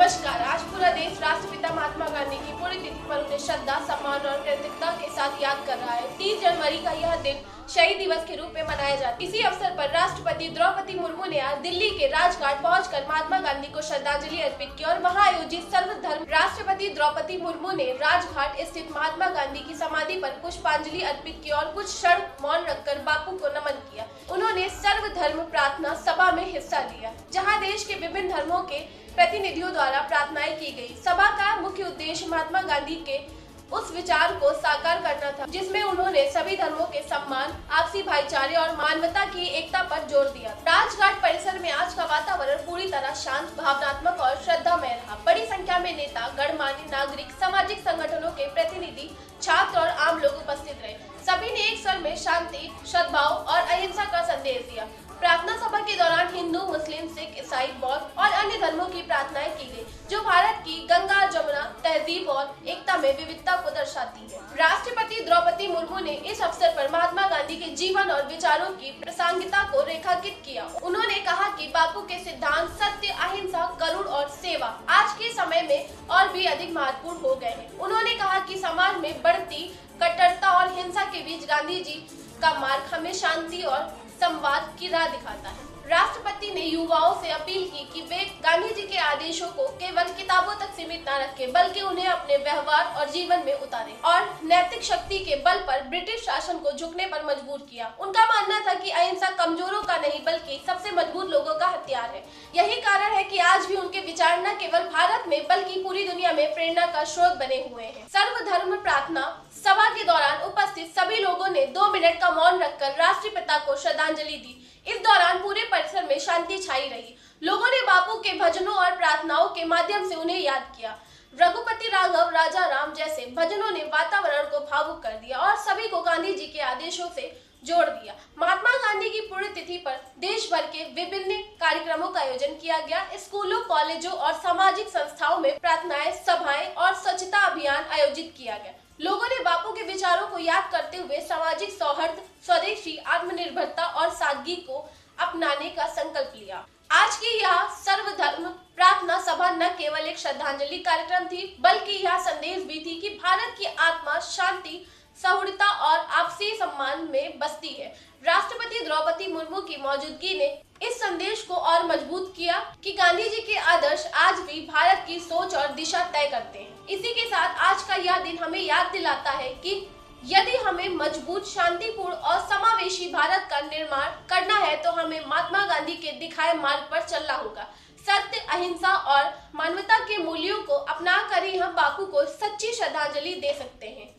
नमस्कार। आज पूरा देश राष्ट्रपिता महात्मा गांधी की पुण्यतिथि पर उन्हें श्रद्धा, सम्मान और कृतज्ञता के साथ याद कर रहा है। 30 जनवरी का यह दिन शहीद दिवस के रूप में मनाया जाता है। इसी अवसर पर राष्ट्रपति द्रौपदी मुर्मू ने आज दिल्ली के राजघाट पहुंचकर महात्मा गांधी को श्रद्धांजलि अर्पित की और वहां आयोजित सर्वधर्म राष्ट्रपति द्रौपदी मुर्मू ने राजघाट स्थित महात्मा गांधी की समाधि पर पुष्पांजलि अर्पित की और कुछ क्षण मौन रखकर बापू को नमन किया। उन्होंने सर्वधर्म प्रार्थना सभा में हिस्सा लिया, जहाँ देश के विभिन्न धर्मों के प्रतिनिधियों द्वारा प्रार्थनाएं की गई। सभा का मुख्य उद्देश्य महात्मा गांधी के उस विचार को साकार करना था, जिसमें उन्होंने सभी धर्मों के सम्मान, आपसी भाईचारे और मानवता की एकता पर जोर दिया। राजघाट परिसर में आज का वातावरण पूरी तरह शांत, भावनात्मक और श्रद्धामय रहा। बड़ी संख्या में नेता, गणमान्य नागरिक, सामाजिक संगठनों के प्रतिनिधि, छात्र और आम लोग उपस्थित रहे। सभी ने एक स्वर में शांति, सद्भाव और अहिंसा का संदेश दिया। प्रार्थना सभा के दौरान हिंदू, मुस्लिम, सिख, ईसाई, बौद्ध और अन्य धर्मों की प्रार्थनाएं की गई, जो भारत की गंगा जमुना तहजीब और एकता में विविधता को दर्शाती है। राष्ट्रपति द्रौपदी मुर्मू ने इस अवसर पर महात्मा गांधी के जीवन और विचारों की प्रासंगिकता को रेखांकित किया। उन्होंने कहा कि बापू के सिद्धांत सत्य, अहिंसा, करुण और सेवा आज के समय में और भी अधिक महत्वपूर्ण हो गए हैं। उन्होंने कहा कि समाज में बढ़ती कट्टरता और हिंसा के बीच गांधी जी का मार्ग हमें शांति और संवाद की राह दिखाता है। राष्ट्रपति ने युवाओं से अपील की कि वे गांधी जी के आदेशों को केवल किताबों तक सीमित न रखें, बल्कि उन्हें अपने व्यवहार और जीवन में उतारें और नैतिक शक्ति के बल पर ब्रिटिश शासन को झुकने पर मजबूर किया। उनका मानना था कि अहिंसा कमजोरों का नहीं, बल्कि सबसे मजबूत लोगों का हथियार है। यही कारण है कि आज भी उनके विचार न केवल भारत में बल्कि पूरी दुनिया में प्रेरणा का स्रोत बने हुए हैं। सर्वधर्म प्रार्थना सभा के दौरान उपस्थित सभी लोगों ने 2 मिनट का मौन रखकर राष्ट्रपिता को श्रद्धांजलि दी। इस दौरान पूरे परिसर में शांति छाई रही। लोगों ने बापू के भजनों और प्रार्थनाओं के माध्यम से उन्हें याद किया। रघुपति राघव, राजा राम जैसे भजनों ने वातावरण को भावुक कर दिया और सभी को गांधी जी के आदेशों से जोड़ दिया। महात्मा गांधी की पुण्यतिथि पर देश भर के विभिन्न कार्यक्रमों का आयोजन किया गया। स्कूलों, कॉलेजों और सामाजिक संस्थाओं में प्रार्थनाएं, सभाएं और स्वच्छता अभियान आयोजित किया गया। लोगों ने बापू के विचारों को याद करते हुए सामाजिक सौहार्द, स्वदेशी आत्मनिर्भरता और सादगी को अपनाने का संकल्प लिया। आज की यह सर्वधर्म प्रार्थना सभा न केवल एक श्रद्धांजलि कार्यक्रम थी, बल्कि यह संदेश भी थी कि भारत की आत्मा शांति, सौहार्दता और आपसी सम्मान में बसती है। राष्ट्रपति द्रौपदी मुर्मू की मौजूदगी ने इस संदेश को और मजबूत किया कि गांधी जी के आदर्श आज भी भारत की सोच और दिशा तय करते हैं। इसी के साथ आज का यह दिन हमें याद दिलाता है कि यदि हमें मजबूत, शांतिपूर्ण और समावेशी भारत का निर्माण करना है, तो हमें महात्मा गांधी के दिखाए मार्ग पर चलना होगा। सत्य, अहिंसा और मानवता के मूल्यों को अपना कर ही हम बापू को सच्ची श्रद्धांजलि दे सकते हैं।